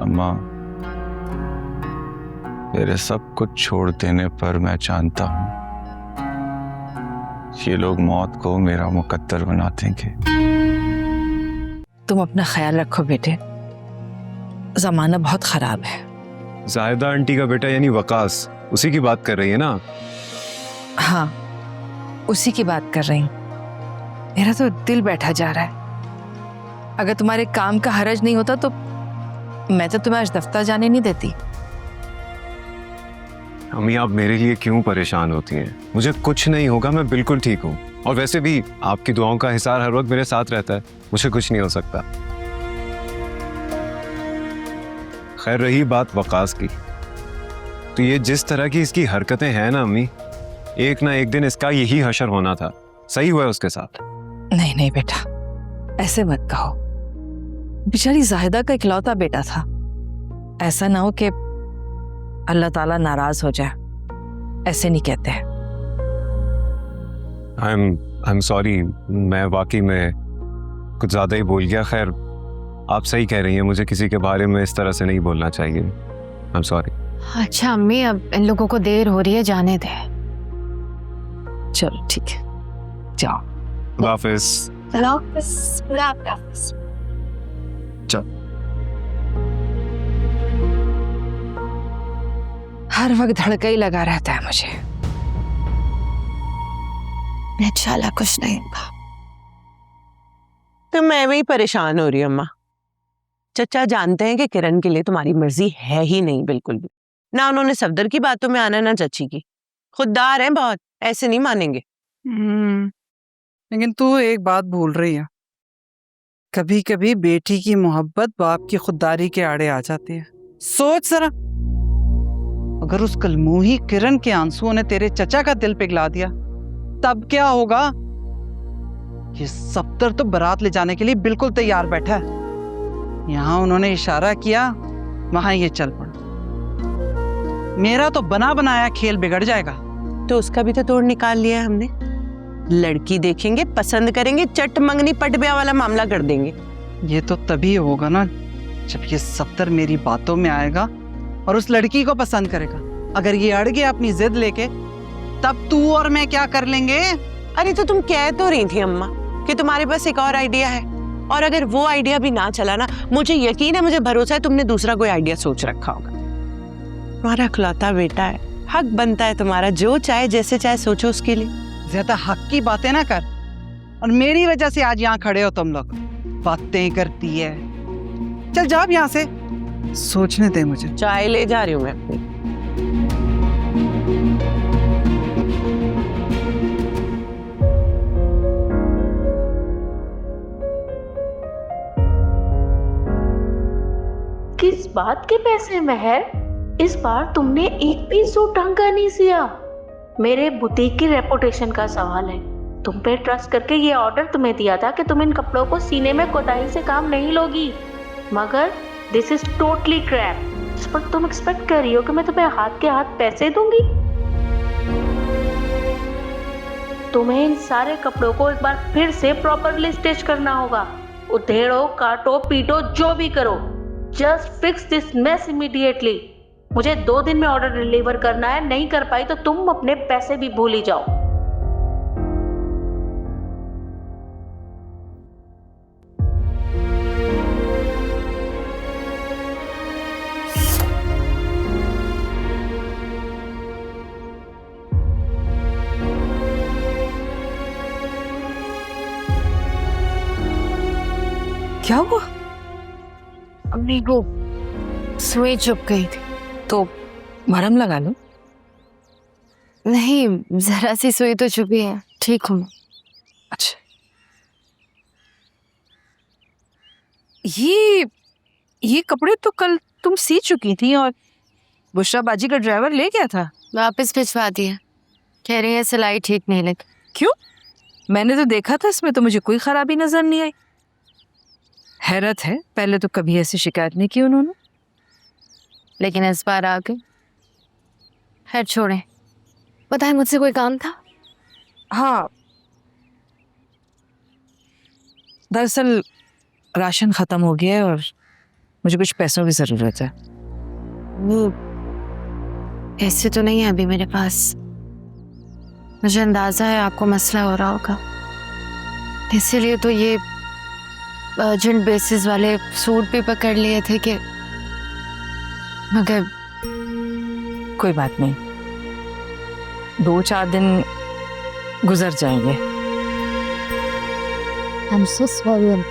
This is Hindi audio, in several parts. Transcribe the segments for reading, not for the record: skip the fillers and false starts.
अम्मा, मेरे सब कुछ छोड़ देने पर मैं जानता हूं ये लोग मौत को मेरा मुकद्दर बना देंगे। तुम अपना ख्याल रखो बेटे, जमाना बहुत खराब है। जाहिदा आंटी का बेटा यानी वकास, उसी की बात कर रही है ना? हाँ, उसी की बात कर रही हूँ। मेरा तो दिल बैठा जा रहा है। अगर तुम्हारे काम का हरज नहीं होता तो मैं तो तुम्हें आज दफ्तर जाने नहीं देती। अम्मी, आप मेरे लिए क्यों परेशान होती हैं? मुझे कुछ नहीं होगा, मैं बिल्कुल ठीक हूँ। और वैसे भी आपकी दुआओं का हिसार हर वक्त मेरे साथ रहता है, मुझे कुछ नहीं हो सकता। खैर, रही बात वकास की, तो ये जिस तरह की इसकी हरकतें हैं ना अम्मी, एक ना एक दिन इसका यही हशर होना था। सही हुआ है उसके साथ। नहीं नहीं बेटा, ऐसे मत कहो। बेचारी जाहिदा का इकलौता बेटा था। ऐसा ना हो कि अल्लाह ताला नाराज हो जाए, ऐसे नहीं कहते हैं। आई एम सॉरी, मैं वाकई में कुछ ज्यादा ही बोल गया। खैर, आप सही कह रही हैं, मुझे किसी के बारे में इस तरह से नहीं बोलना चाहिए। I am sorry. अच्छा अम्मी, अब इन लोगों को देर हो रही है, जाने दे। चलो ठीक है, जाओ। खुदा हाफिज। चल। हर वक्त धड़का ही लगा रहता है मुझे। इंशाल्लाह कुछ नहीं होगा। तो मैं भी परेशान हो रही हूँ अम्मा। चचा जानते हैं कि किरण के लिए तुम्हारी मर्जी है ही नहीं बिल्कुल भी। ना उन्होंने सफदर की बातों में आना, ना चची की। खुददार हैं बहुत, ऐसे नहीं मानेंगे। लेकिन तू एक बात भूल रही है, कभी कभी बेटी की मोहब्बत बाप की खुददारी के आड़े आ जाती है। सोच जरा, अगर उस कलमूही किरण के आंसुओं ने तेरे चचा का दिल पिघला दिया, तब क्या होगा? ये सफदर तो बारात ले जाने के लिए बिल्कुल तैयार बैठा है। यहां उन्होंने इशारा किया, वहां ये चल पड़ा। मेरा तो बना बनाया खेल बिगड़ जाएगा। तो उसका भी तो तोड़ निकाल लिया है हमने। लड़की देखेंगे, पसंद करेंगे, चट मंगनी पट ब्याह वाला मामला कर देंगे। ये तो तभी होगा ना जब ये सफदर मेरी बातों में आएगा और उस लड़की को पसंद करेगा। अगर ये अड़ गया अपनी जिद लेके, तब तू और मैं क्या कर लेंगे? अरे तो तुम कह तो रही थी अम्मा कि तुम्हारे पास एक और आइडिया है, और अगर वो आइडिया भी ना चला ना, मुझे यकीन है, मुझे भरोसा है तुमने दूसरा कोई आइडिया सोच रखा होगा। तुम्हारा इकलौता बेटा है, हक बनता है तुम्हारा, जो चाहे जैसे चाहे सोचो उसके लिए। ज्यादा हक की बातें ना कर, और मेरी वजह से आज यहाँ खड़े हो तुम लोग। बातें करती है, चल जा अब यहाँ से, सोचने दे मुझे। चाय ले जा रही हूँ मैं अपनी। किस बात के पैसे महर? इस बार तुमने एक भी सूट ढंग का नहीं सिया। मेरे बुटीक की रेपुटेशन का सवाल है। तुम पे ट्रस्ट करके ये ऑर्डर तुम्हें दिया था कि तुम इन कपड़ों को सीने में कोताही से काम नहीं लोगी, मगर दिस इज टोटली क्रैप। इस पर तुम एक्सपेक्ट कर रही हो कि मैं तुम्हें हाथ के हाथ पैसे दूंगी? तुम्हें इन सारे कपड़ों को एक बार फिर से प्रॉपरली स्टिच करना होगा। उधेड़ो, काटो, पीटो, जो भी करो, just fix this mess immediately. मुझे 2 दिन में ऑर्डर डिलीवर करना है। नहीं कर पाई तो तुम अपने पैसे भी भूल ही जाओ। क्या हुआ? अम्मी को सुई चुप गई थी। तो मरहम लगा लो। नहीं, जरा सी सुई तो चुभी है, ठीक हूँ। अच्छा, ये कपड़े तो कल तुम सी चुकी थी और बुशरा बाजी का ड्राइवर ले गया था। वापस भिजवा दिया, कह रही है सिलाई ठीक नहीं लगी। क्यों? मैंने तो देखा था, इसमें तो मुझे कोई खराबी नजर नहीं आई। हैरत है, पहले तो कभी ऐसी शिकायत नहीं की उन्होंने, लेकिन इस बार आ गई। खैर छोड़े, बताए मुझसे कोई काम था? हाँ, दरअसल राशन खत्म हो गया है और मुझे कुछ पैसों की ज़रूरत है। वो ऐसे तो नहीं है अभी मेरे पास। मुझे अंदाजा है आपको मसला हो रहा होगा, इसीलिए तो ये अर्जेंट बेसिस वाले सूट भी पकड़ लिए थे कि, मगर कोई बात नहीं, 2-4 दिन गुजर जाएंगे। I'm so sorry.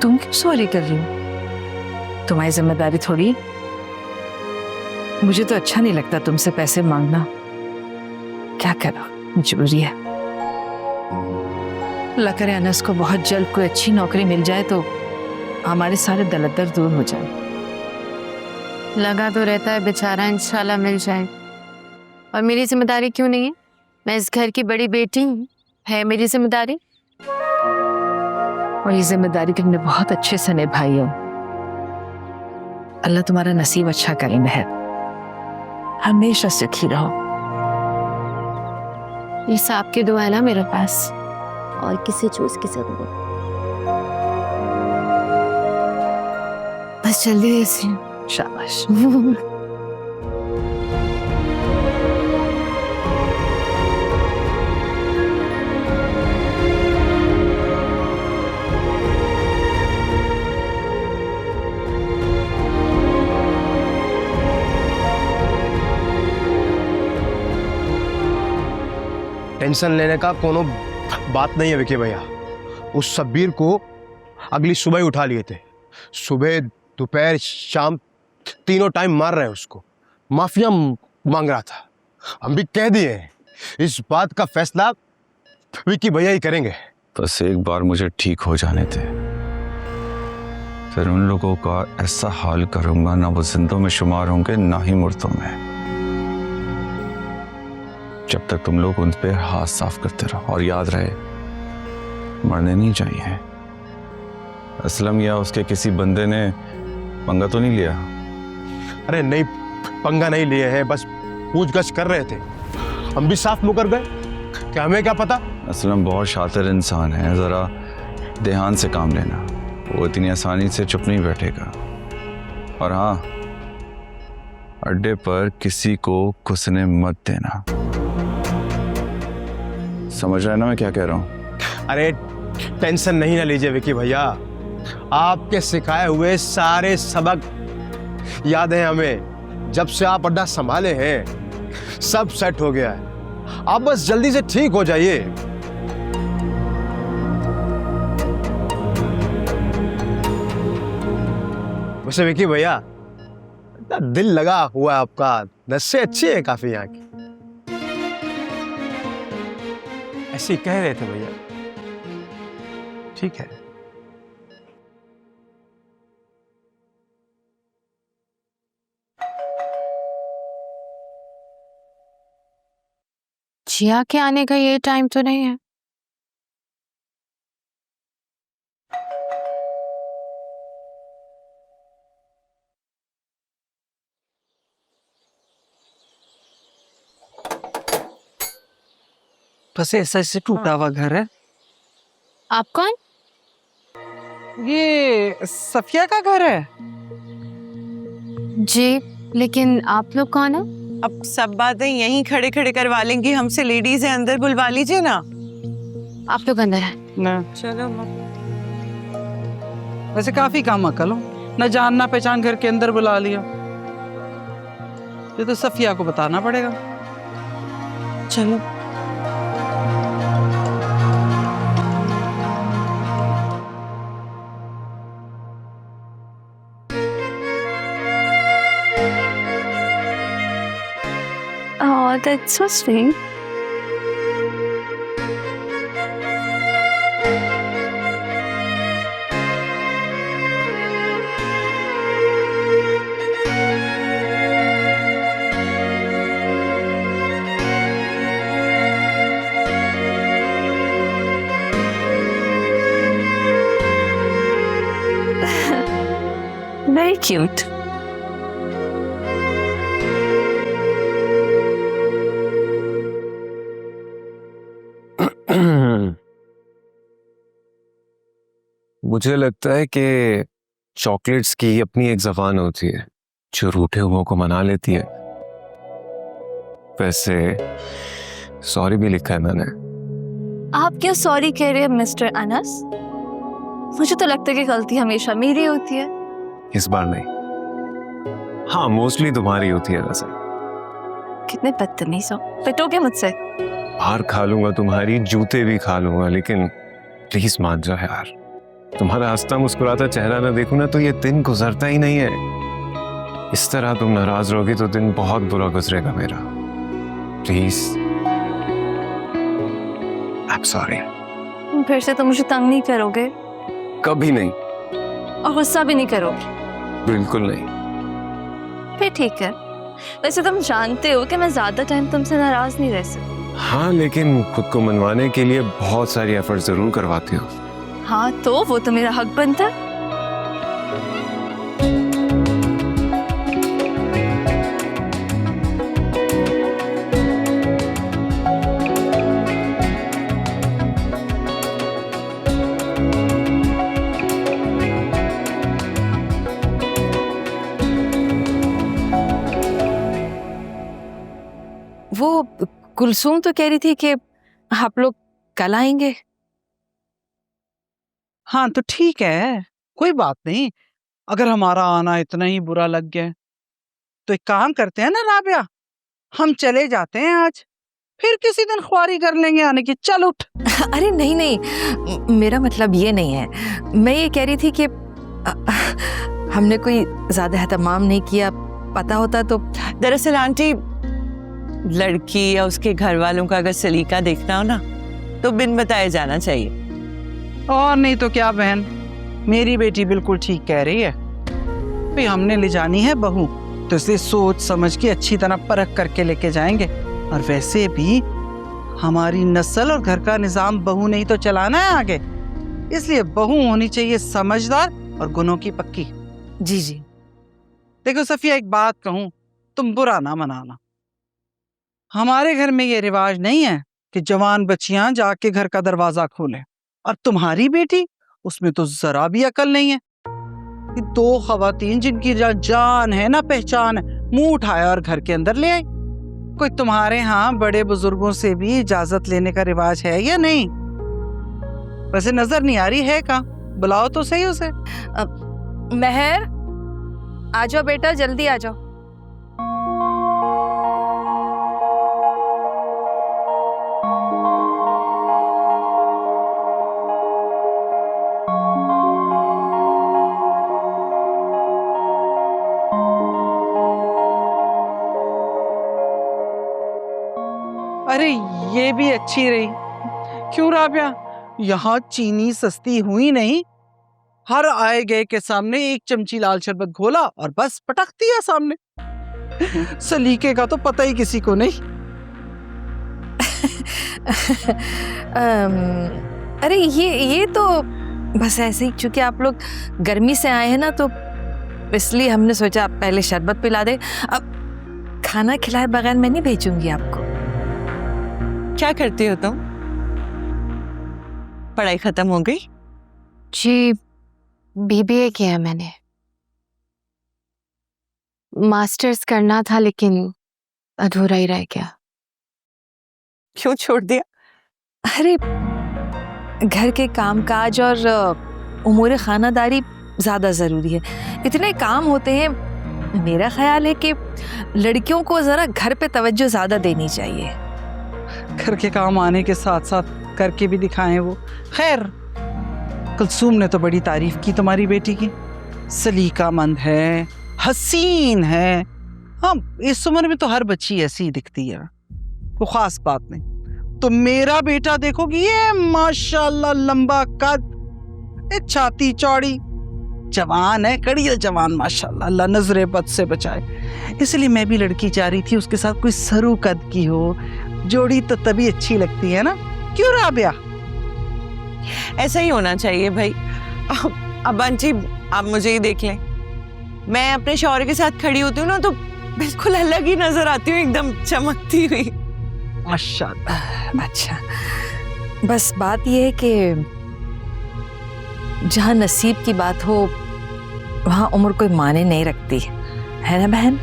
तुम क्यों सॉरी कर रही हो? तुम्हारी जिम्मेदारी थोड़ी। मुझे तो अच्छा नहीं लगता तुमसे पैसे मांगना। क्या करो, मजबूरी है। अल्लाह करे अनस को बहुत जल्द कोई अच्छी नौकरी मिल जाए तो हमारे सारे दलदर दूर हो जाए। लगा तो रहता है बेचारा इंशाल्लाह मिल जाए। और मेरी जिम्मेदारी क्यों नहीं है? मैं इस घर की बड़ी बेटी हूँ, है मेरी जिम्मेदारी। और ये जिम्मेदारी तुमने बहुत अच्छे से निभाई हो। अल्लाह तुम्हारा नसीब अच्छा करे महर, हमेशा सुखी रहो। ये सांप की दुआ है ना मेरे पास, और किसी चूज की जरूरत। बस जल्दी ऐसे। शाबाश। टेंशन लेने का कोनो बात नहीं है विकी भैया। उस शब्बीर को अगली सुबह ही उठा लिए थे। सुबह दोपहर शाम तीनों टाइम मार रहे हैं उसको। माफिया मांग रहा था। हम भी कह दिए हैं, इस बात का फैसला विकी भैया ही करेंगे। बस एक बार मुझे ठीक हो जाने दे, फिर उन लोगों का ऐसा हाल करूंगा, ना वो जिंदों में शुमार होंगे ना ही मुर्दों में। जब तक तुम लोग उन पे हाथ साफ करते रहो। और याद रहे, मरने नहीं चाहिए। असलम या उसके किसी बंदे ने पंगा तो नहीं लिया? अरे नहीं, पंगा नहीं लिए हैं, बस पूछगछ कर रहे थे। हम भी साफ मुकर गए, क्या हमें क्या पता। असलम बहुत शातिर इंसान है, जरा ध्यान से काम लेना। वो इतनी आसानी से चुप नहीं बैठेगा। और हाँ, अड्डे पर किसी को घुसने मत देना। समझ रहे हैं ना मैं क्या कह रहा हूँ? अरे टेंशन नहीं ना लीजिए विकी भैया, आपके सिखाए हुए सारे सबक याद है हमें। जब से आप अड्डा संभाले हैं सब सेट हो गया है। आप बस जल्दी से ठीक हो जाइए। वैसे विकी भैया, दिल लगा हुआ है आपका, नसें अच्छी है काफी यहाँ की। ऐसे ही कह रहे थे भैया। ठीक है। जिया के आने का ये टाइम तो नहीं है। बस ऐसा ऐसे टूटा हुआ घर है। आप कौन? ये सफिया का घर है। जी, लेकिन आप लोग कौन है? अब सब बातें यहीं खड़े खड़े करवा लेंगी हमसे। लेडीज है, अंदर बुलवा लीजिए ना। आप लोग अंदर हैं। ना चलो वैसे काफी काम अकल हो, न जान ना पहचान घर के अंदर बुला लिया। ये तो सफिया को बताना पड़ेगा। चलो। Oh, that's so sweet. Very cute. मुझे लगता है कि चॉकलेट्स की अपनी एक जबान होती है जो रूठे हुओं को मना लेती है। वैसे सॉरी भी लिखा है मैंने। आप क्या सॉरी कह रहे हैं मिस्टर अनस? मुझे तो लगता है कि गलती हमेशा मेरी होती है। इस बार नहीं, हाँ मोस्टली तुम्हारी होती है। वैसे कितने बदतमीज हो, पिटोगे मुझसे? हार खा लूंगा तुम्हारी, जूते भी खा लूंगा, लेकिन प्लीज मान जाओ यार। तुम्हारा हंसता मुस्कुराता चेहरा ना देखूं ना तो ये दिन गुजरता ही नहीं है। इस तरह तुम नाराज रहोगी तो दिन बहुत बुरा गुजरेगा मेरा। Please, I am sorry. फिर से तुम मुझे तंग नहीं करोगे कभी नहीं, और गुस्सा भी नहीं करोगे? बिल्कुल नहीं। फिर ठीक है। वैसे तुम जानते हो कि मैं ज्यादा टाइम तुमसे नाराज नहीं रह सकती। हाँ, लेकिन खुद को मनवाने के लिए बहुत सारी एफर्ट जरूर करवाती हो। हाँ तो वो तो मेरा हक बनता है। वो कुलसूम तो कह रही थी कि आप लोग कल आएंगे। हाँ तो ठीक है, कोई बात नहीं। अगर हमारा आना इतना ही बुरा लग गया तो एक काम करते हैं ना राबिया, हम चले जाते हैं आज, फिर किसी दिन ख्वारी कर लेंगे आने की। चल उठ। अरे नहीं नहीं, मेरा मतलब ये नहीं है। मैं ये कह रही थी कि हमने कोई ज्यादा एहतमाम नहीं किया, पता होता तो। दरअसल आंटी, लड़की या उसके घर वालों का अगर सलीका देखना हो ना तो बिन बताए जाना चाहिए। और नहीं तो क्या बहन, मेरी बेटी बिल्कुल ठीक कह रही है। भाई हमने ले जानी है बहू तो इसे सोच समझ के अच्छी तरह परख करके लेके जाएंगे। और वैसे भी हमारी नस्ल और घर का निजाम बहू नहीं तो चलाना है आगे, इसलिए बहू होनी चाहिए समझदार और गुनों की पक्की। जी जी। देखो सफिया, एक बात कहूँ, तुम बुरा ना मनाना। हमारे घर में ये रिवाज नहीं है कि जवान बच्चियां जाके घर का दरवाजा खोलें, और तुम्हारी बेटी, उसमें तो जरा भी अकल नहीं है। ये दो खवातीन जिनकी जान है ना पहचान है, मुंह उठाया और घर के अंदर ले आई। कोई तुम्हारे यहाँ बड़े बुजुर्गों से भी इजाजत लेने का रिवाज है या नहीं? वैसे नजर नहीं आ रही है, कहाँ? बुलाओ तो सही उसे। महर, आ जाओ बेटा, जल्दी आ जाओ। अरे ये भी अच्छी रही। क्यों राबिया, यहाँ चीनी सस्ती हुई नहीं। हर आए गए के सामने एक चमची लाल शरबत घोला और बस पटक दिया सामने। सलीके का तो पता ही किसी को नहीं। अरे ये तो बस ऐसे ही, क्योंकि आप लोग गर्मी से आए हैं ना तो इसलिए हमने सोचा पहले शरबत पिला दे। अब खाना खिलाए बगैर मैं नहीं भेजूंगी आपको। क्या करती हो तुम? पढ़ाई खत्म हो गई? जी, बीबीए किया मैंने। मास्टर्स करना था लेकिन अधूरा ही रह गया। क्यों छोड़ दिया? अरे घर के कामकाज और उमूर खानादारी ज्यादा जरूरी है, इतने काम होते हैं। मेरा ख्याल है कि लड़कियों को जरा घर पे तवज्जो ज्यादा देनी चाहिए। घर के काम आने के साथ साथ करके भी दिखाएं वो। खैर, कुलसूम ने तो बड़ी तारीफ की तुम्हारी बेटी की। सलीकामंद है, हसीन है। हाँ, इस उम्र में तो हर बच्ची ऐसी ही दिखती है, कोई खास बात नहीं। तो मेरा बेटा देखोगी, ये माशाल्लाह लंबा कद, एक छाती चौड़ी, जवान है, कड़ियल जवान माशाल्लाह, अल्लाह नजरे बद से बचाए। इसलिए मैं भी लड़की चाह रही थी उसके साथ कोई सरू कद की हो, जोड़ी तो तभी अच्छी लगती है ना। क्यों राबिया? ऐसा ही होना चाहिए भाई। अब आंटी, आप मुझे ही देख लें, मैं अपने शौहर के साथ खड़ी होती हूँ ना तो बिल्कुल अलग ही नजर आती हूँ, एकदम चमकती हुई। माशाल्लाह। अच्छा, बस बात यह है कि जहाँ नसीब की बात हो वहाँ उम्र कोई माने नहीं रखती है ना बहन?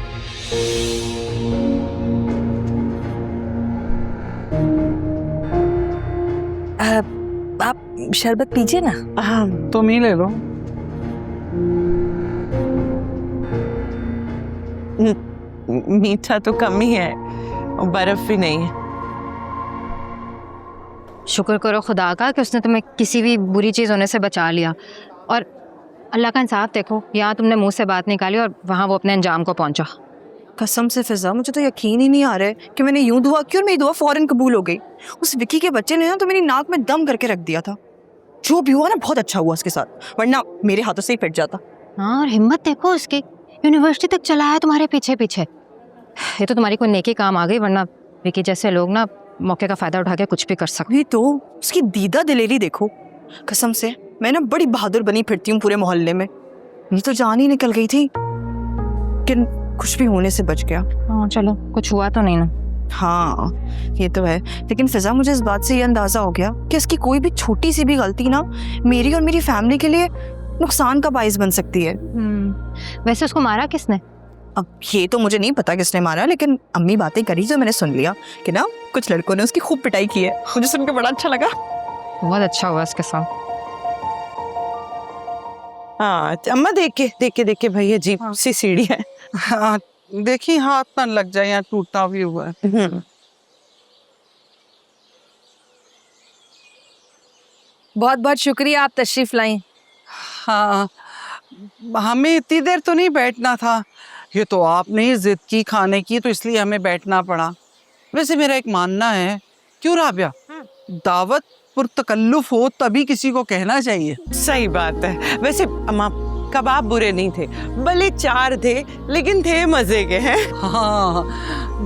आप शरबत पीजिए ना। हाँ तुम ही ले लो। मीठा तो कम ही है और बर्फ भी नहीं है। शुक्र करो खुदा का कि उसने तुम्हें किसी भी बुरी चीज़ होने से बचा लिया। और अल्लाह का इंसाफ देखो, यहाँ तुमने मुंह से बात निकाली और वहाँ वो अपने अंजाम को पहुँचा। कसम से फिजा, मुझे तो यकीन ही नहीं आ रहा है कि मैंने यूं दुआ की और मेरी दुआ फौरन कबूल हो गई। उस विकी के बच्चे ने ना तो मेरी नाक में दम करके रख दिया था। जो भी हुआ ना बहुत अच्छा हुआ उसके साथ, वरना मेरे हाथों से ही पिट जाता। हाँ, और हिम्मत देखो उसकी, यूनिवर्सिटी तक चला है तुम्हारे पीछे पीछे। ये तो तुम्हारी कोई नेकी काम आ गई, वरना विकी जैसे लोग ना मौके का फायदा उठा के कुछ भी कर सकते। नहीं तो उसकी दीदा दिलेरी देखो। कसम से मैं ना बड़ी बहादुर बनी फिरती हूँ पूरे मोहल्ले में। ये तो जान ही निकल गई थी, लेकिन कुछ भी होने से बच गया। हाँ चलो, कुछ हुआ तो नहीं ना। हाँ ये तो है, लेकिन फिजा मुझे इस बात से ये अंदाजा हो गया कि इसकी कोई भी छोटी सी भी गलती ना मेरी और मेरी फैमिली के लिए नुकसान का बाइस बन सकती है। वैसे उसको मारा किसने? अब ये तो मुझे नहीं पता किसने मारा, लेकिन अम्मी बातें करी जो मैंने सुन लिया कि ना कुछ लड़कों ने उसकी खूब पिटाई की है। मुझे सुन के बड़ा अच्छा लगा। बहुत अच्छा हुआ उसके साथ। हाँ अम्मा देख के भाई अजीब सी सीढ़ी है। हाँ देखिए हाथ ना लग जाए, यहाँ टूटा भी हुआ है। बहुत बहुत शुक्रिया, आप तशरीफ लाई। हाँ हमें इतनी देर तो नहीं बैठना था, ये तो आपने ही जिद की खाने की, तो इसलिए हमें बैठना पड़ा। वैसे मेरा एक मानना है, क्यों राबिया, दावत पुरतकल्लुफ हो तभी किसी को कहना चाहिए। सही बात है। वैसे अम्मा कबाब बुरे नहीं थे, भले 4 थे लेकिन थे मजे के हैं। हाँ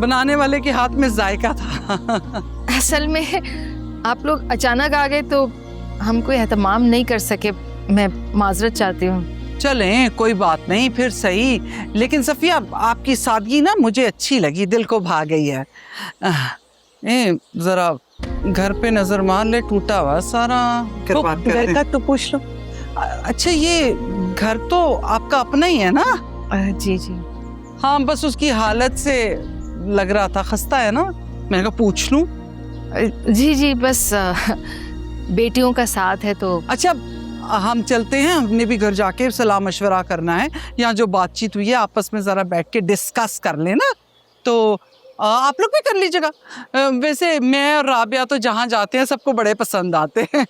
बनाने वाले के हाथ में जायका था। असल में आप लोग अचानक आ गए तो हम कोई एहतमाम नहीं कर सके, मैं माजरत चाहती हूँ। चलें कोई बात नहीं, फिर सही। लेकिन सफिया आपकी सादगी ना मुझे अच्छी लगी, दिल को भा गई है। जरा घर पे नजर मार ले, टूटा हुआ सारा। तो घर का तो पूछ लो। अच्छा ये घर तो आपका अपना ही है ना? जी जी। हाँ बस उसकी हालत से लग रहा था खस्ता है ना, मैंने कहा पूछ लूं। जी जी, बस बेटियों का साथ है तो। अच्छा हम चलते हैं, हमने भी घर जाके सलाह मशवरा करना है। यहाँ जो बातचीत हुई है आपस में ज़रा बैठ के डिस्कस कर लेना, तो आप लोग भी कर लीजिएगा। वैसे मैं और राबिया तो जहाँ जाते हैं सबको बड़े पसंद आते हैं।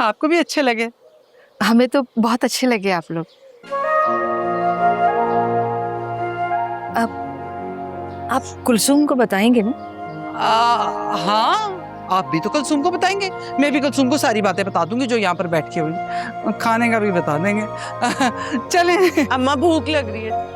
आपको भी अच्छे लगे? हमें तो बहुत अच्छे लगे आप लोग। आप कुलसुम को बताएंगे ना? हाँ आप भी तो कुलसुम को बताएंगे, मैं भी कुलसुम को सारी बातें बता दूंगी जो यहाँ पर बैठ के हुई, खाने का भी बता देंगे। चलें। अम्मा भूख लग रही है।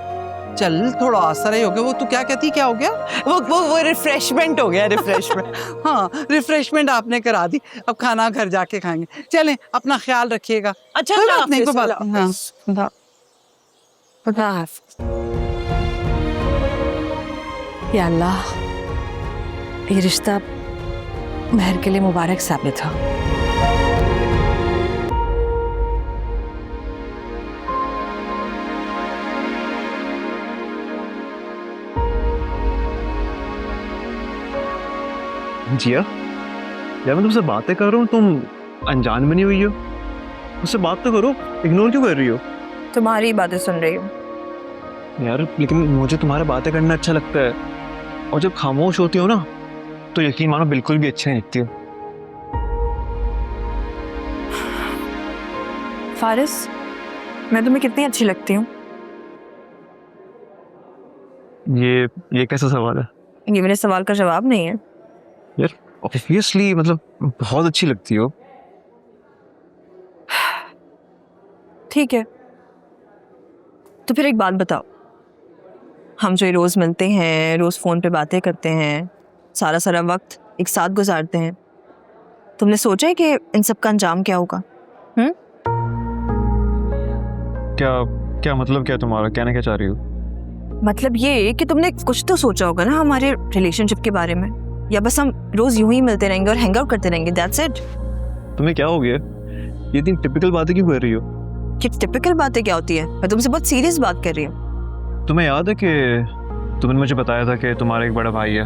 चल थोड़ा आसरा ही हो गया। वो तू क्या कहती, क्या हो गया? वो रिफ्रेशमेंट हो गया, रिफ्रेशमेंट। हाँ रिफ्रेशमेंट आपने करा दी, अब खाना घर जाके खाएंगे। चलें अपना ख्याल रखिएगा। अच्छा कोई अल्लाह बात नहीं, कोई हाफिज़, बात अल्लाह नहीं। हाँ खुदा हाफ़िज़। या अल्लाह, ये रिश्ता महर के लिए मुबारक साबित हो। जिया यार मैं तुमसे बातें कर रहा हूँ, तुम अनजान बनी हुई हो, मुझसे बात तो करो, इग्नोर क्यों कर रही हो? तुम्हारी बातें सुन रही हूँ। यार लेकिन मुझे तुम्हारा बातें करना अच्छा लगता है, और जब खामोश होती हो ना तो यकीन मानो बिल्कुल भी अच्छी नहीं दिखती हो। फारिस, मैं तुम्हें कितनी अच्छी लगती हूँ? ये कैसा सवाल है? ये मेरे सवाल का जवाब नहीं है। यार ऑब्वियसली मतलब बहुत अच्छी लगती हो। ठीक है, तो फिर एक बात बताओ, हम जो ये रोज मिलते हैं, रोज फोन पे बातें करते हैं, सारा सारा वक्त एक साथ गुजारते हैं, तुमने सोचा है कि इन सब का अंजाम क्या होगा? क्या मतलब, क्या तुम्हारा कहना क्या चाह रही हो? मतलब ये कि तुमने कुछ तो सोचा होगा ना हमारे रिलेशनशिप के बारे में, या बस हम रोज यूं ही मिलते रहेंगे और हैंग आउट करते रहेंगे, दैट्स इट? तुम्हें क्या हो गया? ये इतनी टिपिकल बातें क्यों कर रही हो? ये टिपिकल बातें क्या होती है? मैं तुमसे बहुत सीरियस बात कर रही हूँ। तुम्हें याद है कि तुमने मुझे बताया था कि तुम्हारा एक बड़ा भाई है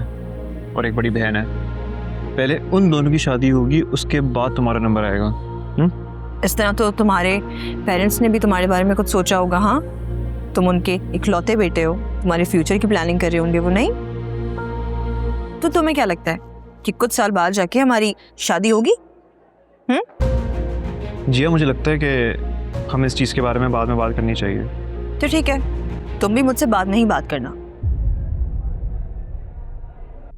और एक बड़ी बहन है, पहले उन दोनों की शादी होगी, उसके बाद तुम्हारा नंबर आएगा। इस तरह तो तुम्हारे पेरेंट्स ने भी तुम्हारे बारे में कुछ सोचा होगा। हाँ, तुम उनके इकलौते बेटे हो, तुम्हारे फ्यूचर की प्लानिंग कर रहे होंगे वो, नहीं? तो तुम्हें क्या लगता है कि कुछ साल बाद जाके हमारी शादी होगी? जिया, मुझे लगता है कि हमें इस चीज़ के बारे में बाद में बात करनी चाहिए। तो ठीक है, तुम भी मुझसे बाद में ही बात करना।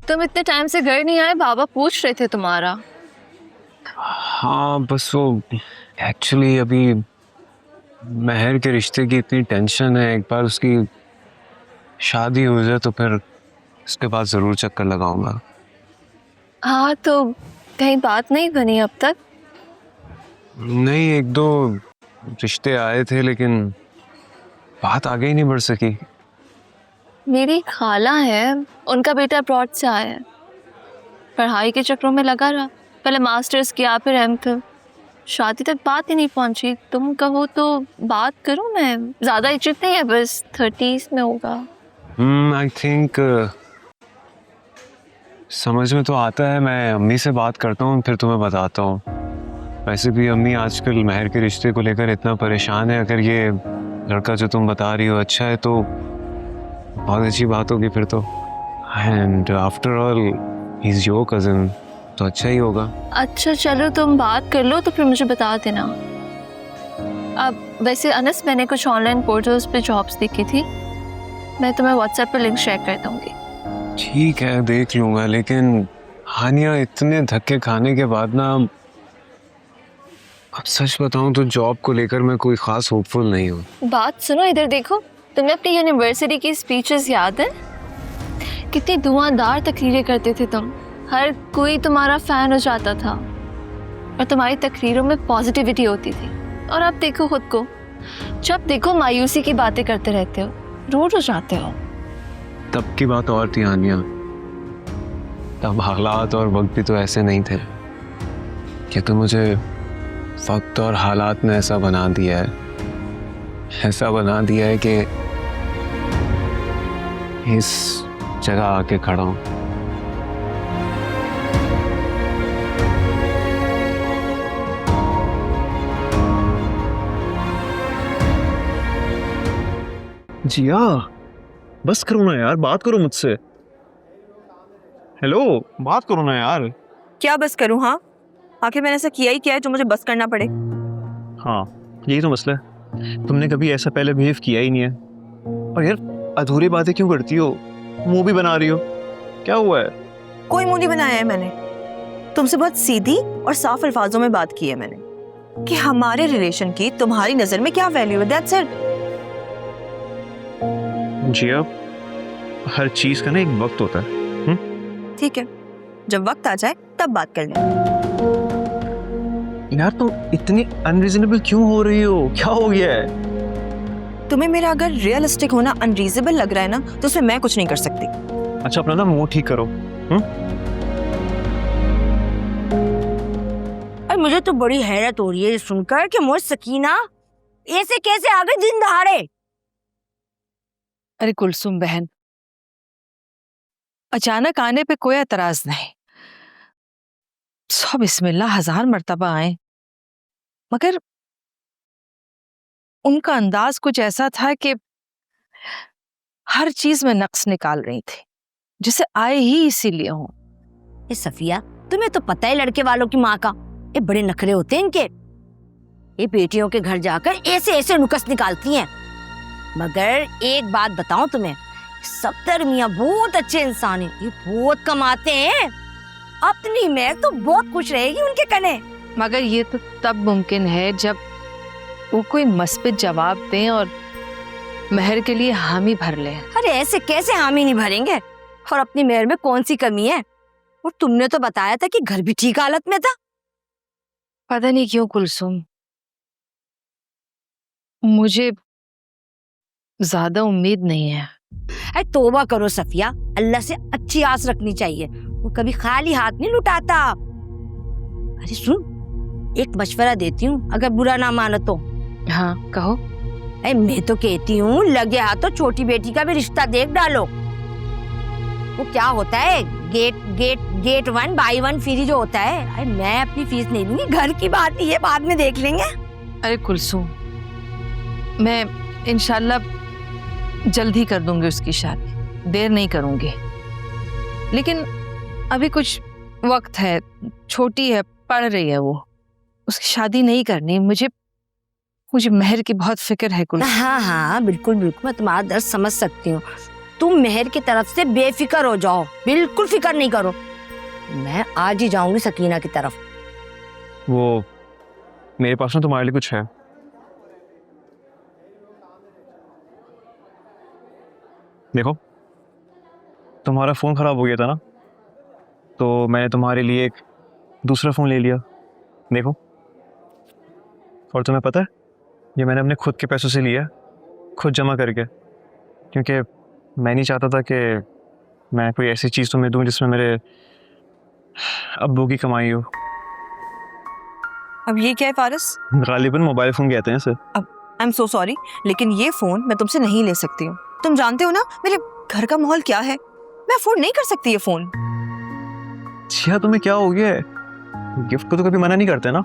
तुम इतने टाइम से घर नहीं आए, बाबा पूछ रहे थे तुम्हारा। हाँ, बस वो एक्चुअली अभी महर के रिश्ते की इतनी टेंशन है, एक बार उसकी शादी हो जाए तो फिर उसके बाद ज़रूर चक्कर लगाऊंगा। हाँ, तो कहीं बात नहीं बनी अब तक? नहीं, एक दो रिश्ते आए थे लेकिन बात आगे ही नहीं बढ़ सकी। मेरी खाला है, उनका बेटा अब्रॉड से आया है, पढ़ाई के चक्रों में लगा रहा, पहले मास्टर्स किया फिर एमफिल, शादी तक बात ही नहीं पहुंची। तुम कहो तो बात करूं मैं? ज़्यादा इज्जत नहीं है, बस 30s में होगा। आई थिंक समझ में तो आता है, मैं अम्मी से बात करता हूँ फिर तुम्हें बताता हूँ। वैसे भी अम्मी आजकल महर के रिश्ते को लेकर इतना परेशान है, अगर ये लड़का जो तुम बता रही हो अच्छा है तो बहुत अच्छी बात होगी फिर तो। And after all he is your cousin, तो अच्छा ही होगा। अच्छा चलो, तुम बात कर लो तो फिर मुझे बता देना। अब वैसे अनस, मैंने कुछ ऑनलाइन पोर्टल्स पे जॉब्स देखी थी, मैं तुम्हें व्हाट्सएप पे लिंक शेयर कर दूँगी। ठीक है, देख लूँगा, लेकिन हानिया इतने धक्के खाने के बाद ना, अब सच बताऊं तो जॉब को लेकर मैं कोई ख़ास होपफुल नहीं हूँ। बात सुनो, इधर देखो। तुम्हें अपनी यूनिवर्सिटी की स्पीचेस याद है? कितनी धुआंधार तकरीरें करते थे तुम, हर कोई तुम्हारा फैन हो जाता था और तुम्हारी तकरीरों में पॉजिटिविटी होती थी। और अब देखो खुद को, जब देखो मायूसी की बातें करते रहते हो, रो जाते हो। तब की बात और थी हानिया, तब हालात और वक्त भी तो ऐसे नहीं थे। क्या तो मुझे वक्त और हालात ने ऐसा बना दिया है, ऐसा बना दिया है कि इस जगह आके खड़ा हूँ। जिया, बस करो ना यार, बात करो मुझसे। हेलो, बात करो ना यार। क्या बस करूँ? हाँ, आखिर मैंने ऐसा किया ही क्या है जो मुझे बस करना पड़े? हाँ, यही तो मसला है, तुमने कभी ऐसा पहले बिहेव किया ही नहीं है। और यार अधूरी बातें क्यों करती हो, मुंह भी बना रही हो, क्या हुआ है? कोई मुंह नहीं बनाया है मैंने, तुमसे बहुत सीधी और साफ अल्फाजों में बात की है मैंने कि हमारे रिलेशन की तुम्हारी नजर में क्या वैल्यू है, दैट्स इट। जिया, हर चीज का ना एक वक्त होता है। ठीक है, जब वक्त आ जाए तब बात कर लें। यार तुम इतनी अनरीजनेबल क्यों हो रही हो, क्या हो गया है? तुम्हें मेरा अगर रियलिस्टिक होना अनरीजनेबल लग रहा है ना, तो उसमें मैं कुछ नहीं कर सकती। अच्छा, अपना ना मुंह ठीक करो। और मुझे तो बड़ी हैरत हो रही है सुनकर कि मोर सकीना ऐसे कैसे आ गई दिन दहाड़े। अरे कुलसुम बहन, अचानक आने पे कोई एतराज नहीं, सौ बिस्मिल्लाह 1000 मर्तबा आए, मगर उनका अंदाज कुछ ऐसा था कि हर चीज में नक्स निकाल रही थी, जिसे आए ही इसीलिए हूं। ये सफिया, तुम्हें तो पता है लड़के वालों की माँ का, ये बड़े नखरे होते हैं इनके। ये बेटियों के घर जाकर ऐसे ऐसे नुक्स निकालती हैं। मगर एक बात बताऊं तुम्हें, सफ्दर मियाँ बहुत अच्छे इंसान हैं, ये बहुत कमाते हैं, अपनी महर तो बहुत खुश रहेगी उनके कने। मगर ये तो तब मुमकिन है जब वो कोई मस्बित जवाब दें और महर के लिए हामी भर लें। अरे ऐसे कैसे हामी नहीं भरेंगे, और अपनी महर में कौन सी कमी है? और तुमने तो बताया था कि घर भी ठीक हालत में था। पता नहीं क्यों कुलसुम, मुझे ज्यादा उम्मीद नहीं है। अरे तौबा करो सफिया, अल्लाह से अच्छी आस रखनी चाहिए, वो कभी खाली हाथ नहीं लुटाता। अरे सुन, एक मशवरा देती हूँ, अगर बुरा ना मानो तो हाँ कहो। अरे मैं तो कहती हूँ लगे हाथ तो छोटी बेटी का भी रिश्ता देख डालो। वो क्या होता है गेट 1 बाई 1 फ्री जो होता है। अरे मैं अपनी फीस नहीं दूंगी, घर की बात ही है, बाद में देख लेंगे। अरे कुलसूम, मैं इंशाल्लाह जल्द ही कर दूंगी उसकी शादी, देर नहीं करूंगी। लेकिन अभी कुछ वक्त है, छोटी है, पढ़ रही है वो, उसकी शादी नहीं करनी। मुझे मेहर की बहुत फिक्र है कुलसूम। हाँ हाँ बिल्कुल बिल्कुल, मैं तुम्हारा दर्द समझ सकती हूँ। तुम मेहर की तरफ से बेफिक्र हो जाओ, बिल्कुल फिक्र नहीं करो। मैं आज ही जाऊंगी सकीना की तरफ। वो मेरे पास ना तुम्हारे लिए कुछ है। देखो, तुम्हारा फ़ोन ख़राब हो गया था ना, तो मैंने तुम्हारे लिए एक दूसरा फ़ोन ले लिया। देखो, और तुम्हें पता है ये मैंने अपने खुद के पैसों से लिया, खुद जमा करके, क्योंकि मैं नहीं चाहता था कि मैं कोई ऐसी चीज़ तुम्हें दूं जिसमें मेरे अब्बू की कमाई हो। अब ये क्या है फारिस? गालिबन मोबाइल फ़ोन कहते हैं इसे। आई एम सो सॉरी, लेकिन ये फ़ोन मैं तुमसे नहीं ले सकती हूँ। तुम जानते हो ना मेरे घर का माहौल क्या है, मैं अफोर्ड नहीं कर सकती ये फ़ोन। छिया, तुम्हें क्या हो गया है? गिफ्ट को तो कभी मना नहीं करते ना।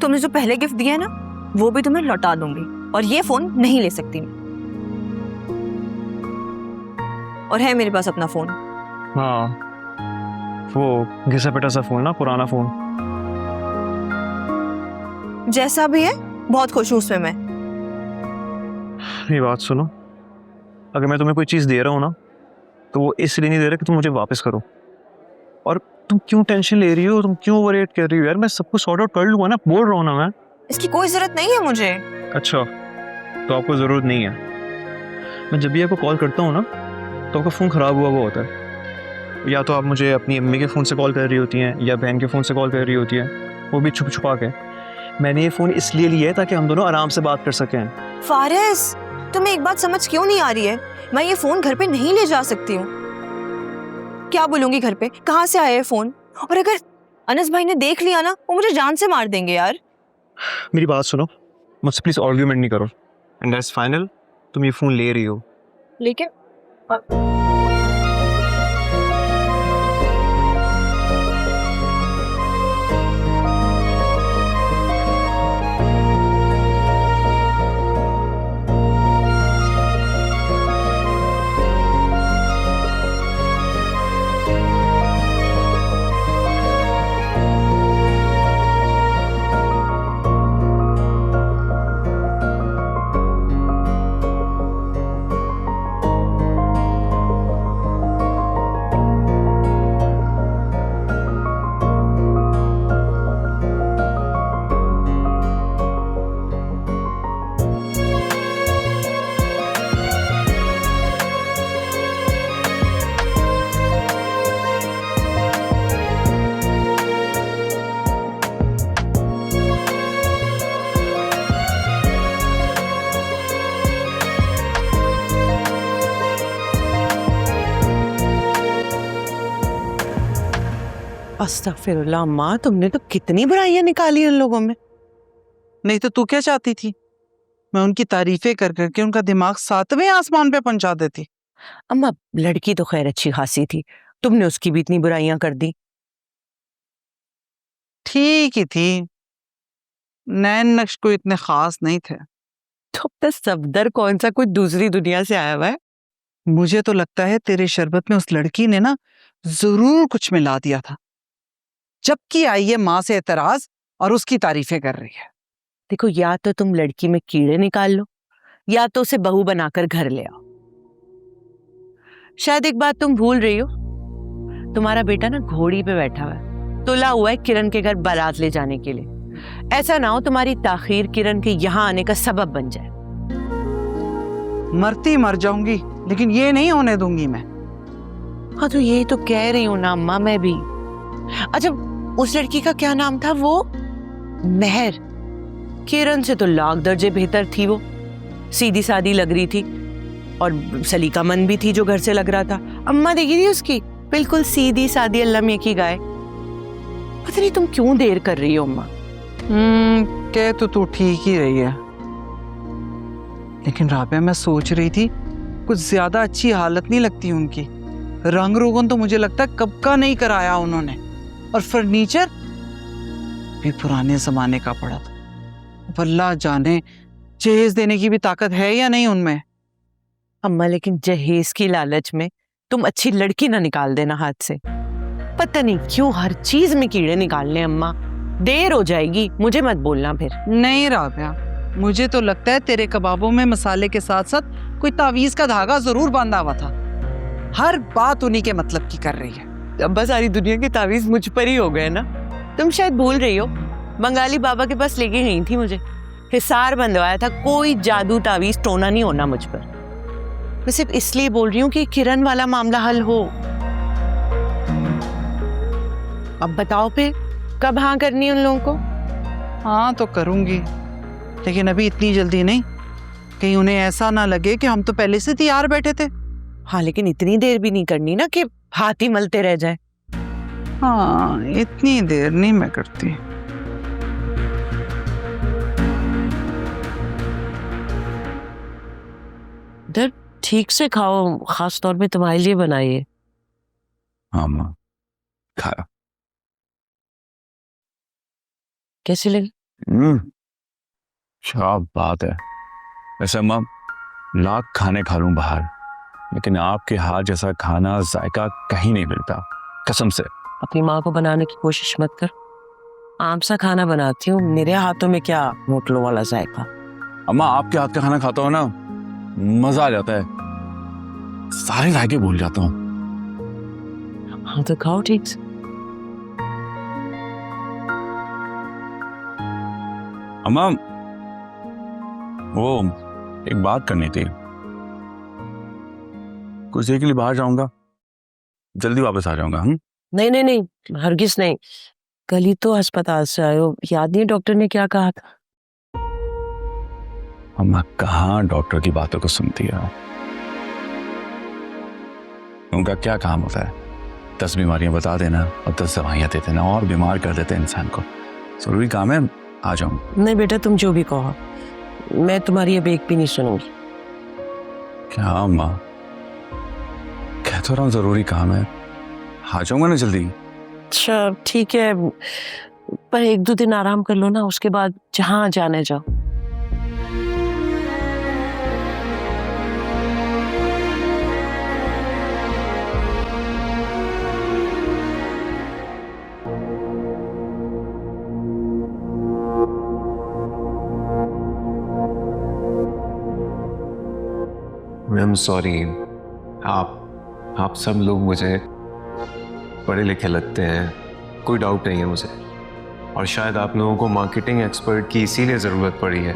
तुमने जो पहले गिफ्ट दिया है ना, वो भी तुम्हें लौटा दूंगी, और ये फ़ोन नहीं ले सकती मैं। और है मेरे पास अपना फ़ोन। हाँ, वो घिसा पिटा सा फ़ोन ना, पुराना फ़ोन। जैसा भी है, बहुत खुश हूँ उसमें मैं। ये बात सुनो, अगर मैं तुम्हें कोई चीज़ दे रहा हूँ ना, तो वो इसलिए नहीं दे रहा कि तुम मुझे वापस करो। और तुम क्यों टेंशन ले रही हो, तुम क्यों ओवररेट कर रही हो यार? मैं सब कुछ सॉर्ट आउट कर लूँगा ना, बोल रहा हूँ ना मैं। इसकी कोई ज़रूरत नहीं है मुझे। अच्छा, तो आपको ज़रूरत नहीं है। मैं जब भी आपको कॉल करता हूँ ना, तो आपका फ़ोन ख़राब हुआ होता है। या तो आप मुझे अपनी अम्मी के फ़ोन से कॉल कर रही होती हैं, या बहन के फ़ोन से कॉल कर रही होती है, वो भी छुप छुपा के। मैंने ये फ़ोन इसलिए लिया है ताकि हम दोनों आराम से बात कर सकें। फारिस, तुम्हें एक बात समझ क्यों नहीं आ रही है? मैं ये फ़ोन घर पे नहीं ले जा सकती हूँ। क्या बोलूंगी घर पे, कहाँ से आया है फ़ोन? और अगर अनस भाई ने देख लिया ना, वो मुझे जान से मार देंगे यार। मेरी बात सुनो, मुझसे प्लीज़ आर्ग्यूमेंट नहीं करो। एंड दैट्स फाइनल, तुम ये फ़ोन ले रही हो। लेकिन अस्तगफिरुल्लाह अम्मा, तुमने तो कितनी बुराइयां निकाली उन लोगों में। नहीं तो तू क्या चाहती थी? मैं उनकी तारीफें कर करके उनका दिमाग 7वें आसमान पे पहुंचा देती। अम्मा, लड़की तो खैर अच्छी खासी थी, तुमने उसकी भी इतनी बुराइयां कर दी। ठीक ही थी, नैन नक्श को इतने खास नहीं थे। तो अब तक सफदर कौन सा कुछ दूसरी दुनिया से आया हुआ है? मुझे तो लगता है तेरे शरबत में उस लड़की ने ना जरूर कुछ मिला दिया था, जबकि आई है माँ से एतराज और उसकी तारीफें कर रही है। देखो, या तो तुम लड़की में कीड़े निकाल लो, या तो उसे बहू बनाकर घर ले आओ। शायद एक बात तुम भूल रही हो, तुम्हारा बेटा ना घोड़ी पे बैठा हुआ है, तुला हुआ है किरण के घर बारात ले जाने के लिए। ऐसा ना हो तुम्हारी ताखीर किरण के यहाँ आने का सबब बन जाए। मरती मर जाऊंगी, लेकिन ये नहीं होने दूंगी मैं। हाँ, तो यही तो कह रही हूँ ना अम्मा, मैं भी। अच्छा, उस लड़की का क्या नाम था? वो मेहर। किरण से तो लाख दर्जे बेहतर थी वो, सीधी सादी लग रही थी और सलीकामंद भी थी जो घर से लग रहा था। अम्मा देखी थी उसकी, बिल्कुल सीधी सादी अल्लाह मियां की गाय। पता नहीं तुम क्यों देर कर रही हो अम्मा। कह तो तू ठीक ही रही है, लेकिन राबिया मैं सोच रही थी कुछ ज्यादा अच्छी हालत नहीं लगती उनकी। रंग रोगन तो मुझे लगता है कब का नहीं कराया उन्होंने, और फर्नीचर भी पुराने जमाने का पड़ा था। अल्लाह जाने जहेज देने की भी ताकत है या नहीं उनमें। अम्मा लेकिन जहेज की लालच में तुम अच्छी लड़की ना निकाल देना हाथ से। पता नहीं क्यों हर चीज में कीड़े निकालने अम्मा, देर हो जाएगी। मुझे मत बोलना फिर। नहीं राबिया, मुझे तो लगता है तेरे कबाबों में मसाले के साथ साथ कोई तावीज का धागा जरूर बांधा हुआ था। हर बात उन्हीं के मतलब की कर रही है। अब्बा सारी दुनिया के तावीज मुझ पर ही हो गए ना। तुम शायद भूल रही हो, बंगाली बाबा के पास लेके गई थी मुझे, हिसार बंधवाया था, कोई जादू तावीज टोना नहीं होना मुझ पर। मैं सिर्फ इसलिए बोल रही हूँ कि किरण वाला मामला हल हो। अब बताओ फिर कब हाँ करनी है उन लोगों को? हाँ तो करूंगी, लेकिन अभी इतनी जल्दी नहीं, कहीं उन्हें ऐसा ना लगे कि हम तो पहले से तैयार बैठे थे। हाँ लेकिन इतनी देर भी नहीं करनी ना कि हाथ ही मलते रह जाए। हाँ इतनी देर नहीं मैं करती। इधर ठीक से खाओ, खास तौर पे तुम्हारे लिए बनाइए। हाँ माँ खाया। कैसे लगे? क्या बात है। वैसे माँ लाख खाने खा लूं बाहर, लेकिन आपके हाथ जैसा खाना जायका कहीं नहीं मिलता, कसम से। अपनी माँ को बनाने की कोशिश मत कर। आम सा खाना बनाती हूँ, मेरे हाथों में क्या होटलों वाला जायका। अम्मा आपके हाथ का खाना खाता हूँ ना, मजा आ जाता है, सारे जायके भूल जाता हूँ। हाँ तो खाओ ठीक से। अम्मा वो एक बात करनी थी। कुछ देर के लिए बाहर जाऊंगा, जल्दी वापस आ जाऊंगा। नहीं नहीं नहीं, हरगिज नहीं। कल ही तो अस्पताल से आए हो, याद नहीं डॉक्टर ने क्या कहा था? अम्मा कहाँ डॉक्टर की बातों को सुनती है। उनका क्या काम होता है, 10 बीमारियां बता देना और 10 दवाइयां दे देना और बीमार कर देते हैं इंसान को। जरूरी काम है, आ जाऊं। नहीं बेटा तुम जो भी कहो, मैं तुम्हारी अब एक भी नहीं सुनूंगी। क्या अम्मा, कह तो रहा हूँ जरूरी काम है, आ जाऊंगा ना जल्दी। अच्छा ठीक है, पर 1-2 दिन आराम कर लो ना, उसके बाद जहाँ जाने जाओ। I am sorry. आप सब लोग मुझे पढ़े लिखे लगते हैं, कोई डाउट नहीं है मुझे। और शायद आप लोगों को मार्केटिंग एक्सपर्ट की इसीलिए ज़रूरत पड़ी है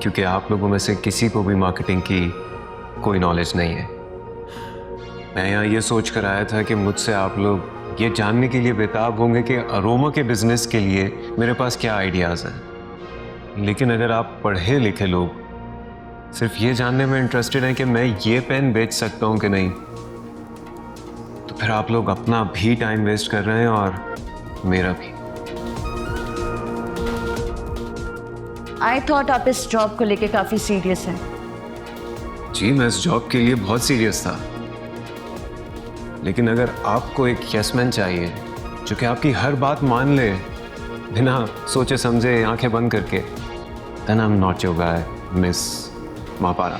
क्योंकि आप लोगों में से किसी को भी मार्केटिंग की कोई नॉलेज नहीं है। मैं यहाँ ये सोच कर आया था कि मुझसे आप लोग ये जानने के लिए बेताब होंगे कि अरोमा के बिजनेस के लिए मेरे पास क्या आइडियाज़ हैं। लेकिन अगर आप पढ़े लिखे लोग सिर्फ ये जानने में इंटरेस्टेड हैं कि मैं ये पेन बेच सकता हूँ कि नहीं, तो फिर आप लोग अपना भी टाइम वेस्ट कर रहे हैं और मेरा भी। आई थॉट आप इस जॉब को लेके काफी सीरियस हैं। जी मैं इस जॉब के लिए बहुत सीरियस था, लेकिन अगर आपको एक यस मैन चाहिए जो कि आपकी हर बात मान ले बिना सोचे समझे आंखें बंद करके, then I'm not your guy, miss मापारा।